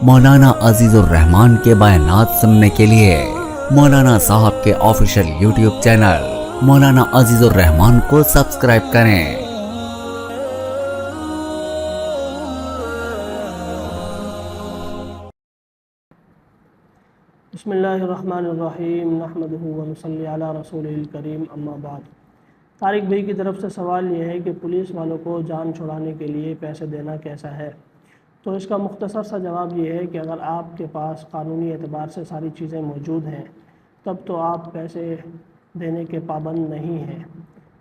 مولانا عزیز الرحمان کے بیانات سننے کے لیے مولانا صاحب کے آفیشیل یوٹیوب چینل مولانا عزیز الرحمان کو سبسکرائب کریں۔ بسم اللہ الرحمن الرحیم، نحمدہ و نصلی علی رسول الکریم، اما بعد۔ طارق بھائی کی طرف سے سوال یہ ہے کہ پولیس والوں کو جان چھڑانے کے لیے پیسے دینا کیسا ہے؟ تو اس کا مختصر سا جواب یہ ہے کہ اگر آپ کے پاس قانونی اعتبار سے ساری چیزیں موجود ہیں تب تو آپ پیسے دینے کے پابند نہیں ہیں،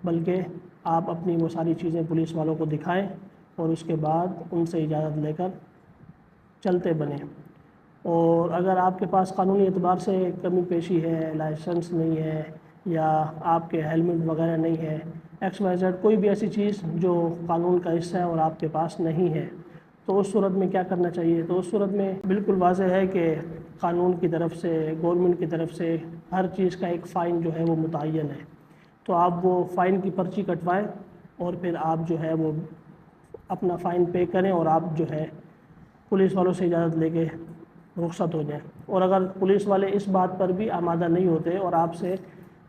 بلکہ آپ اپنی وہ ساری چیزیں پولیس والوں کو دکھائیں اور اس کے بعد ان سے اجازت لے کر چلتے بنیں۔ اور اگر آپ کے پاس قانونی اعتبار سے کمی پیشی ہے، لائسنس نہیں ہے یا آپ کے ہیلمٹ وغیرہ نہیں ہے، ایکس وائی زیڈ کوئی بھی ایسی چیز جو قانون کا حصہ ہے اور آپ کے پاس نہیں ہے، تو اس صورت میں کیا کرنا چاہیے؟ تو اس صورت میں بالکل واضح ہے کہ قانون کی طرف سے، گورنمنٹ کی طرف سے ہر چیز کا ایک فائن جو ہے وہ متعین ہے، تو آپ وہ فائن کی پرچی کٹوائیں اور پھر آپ جو ہے وہ اپنا فائن پے کریں اور آپ جو ہے پولیس والوں سے اجازت لے کے رخصت ہو جائیں۔ اور اگر پولیس والے اس بات پر بھی آمادہ نہیں ہوتے اور آپ سے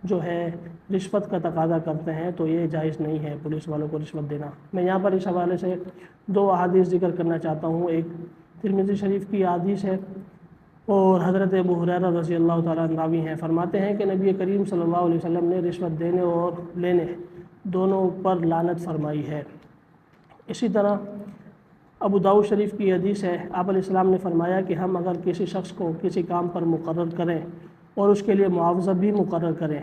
جو ہے رشوت کا تقاضا کرتے ہیں تو یہ جائز نہیں ہے پولیس والوں کو رشوت دینا۔ میں یہاں پر اس حوالے سے دو احادیث ذکر کرنا چاہتا ہوں۔ ایک ترمذی شریف کی حدیث ہے اور حضرت ابو ہریرہ رضی اللہ تعالیٰ عنہ راوی ہیں، فرماتے ہیں کہ نبی کریم صلی اللہ علیہ وسلم نے رشوت دینے اور لینے دونوں پر لعنت فرمائی ہے۔ اسی طرح ابو داؤد شریف کی حدیث ہے، آپ علیہ السلام نے فرمایا کہ ہم اگر کسی شخص کو کسی کام پر مقرر کریں اور اس کے لیے معاوضہ بھی مقرر کریں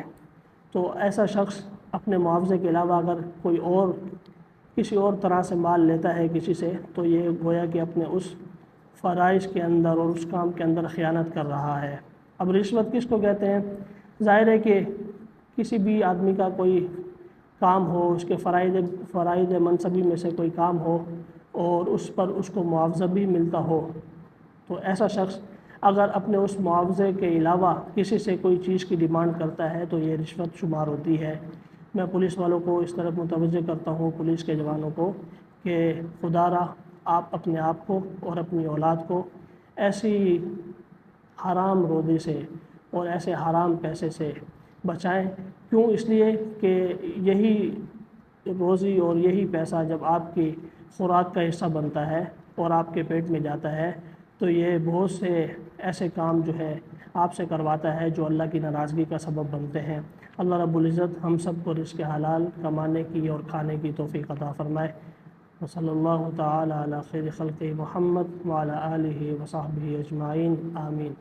تو ایسا شخص اپنے معاوضے کے علاوہ اگر کوئی اور کسی اور طرح سے مال لیتا ہے کسی سے تو یہ گویا کہ اپنے اس فرائض کے اندر اور اس کام کے اندر خیانت کر رہا ہے۔ اب رشوت کس کو کہتے ہیں؟ ظاہر ہے کہ کسی بھی آدمی کا کوئی کام ہو، اس کے فرائض منصبی میں سے کوئی کام ہو اور اس پر اس کو معاوضہ بھی ملتا ہو تو ایسا شخص اگر اپنے اس معاوضے کے علاوہ کسی سے کوئی چیز کی ڈیمانڈ کرتا ہے تو یہ رشوت شمار ہوتی ہے۔ میں پولیس والوں کو اس طرف متوجہ کرتا ہوں، پولیس کے جوانوں کو، کہ خدا را آپ اپنے آپ کو اور اپنی اولاد کو ایسی حرام روزی سے اور ایسے حرام پیسے سے بچائیں۔ کیوں؟ اس لیے کہ یہی روزی اور یہی پیسہ جب آپ کی خوراک کا حصہ بنتا ہے اور آپ کے پیٹ میں جاتا ہے تو یہ بہت سے ایسے کام جو ہے آپ سے کرواتا ہے جو اللہ کی ناراضگی کا سبب بنتے ہیں۔ اللہ رب العزت ہم سب کو رزق حلال کمانے کی اور کھانے کی توفیق عطا فرمائے۔ وصلی اللہ تعالی علی خیر خلق محمد وعلی آلہ وصحبہ اجمعین، آمین۔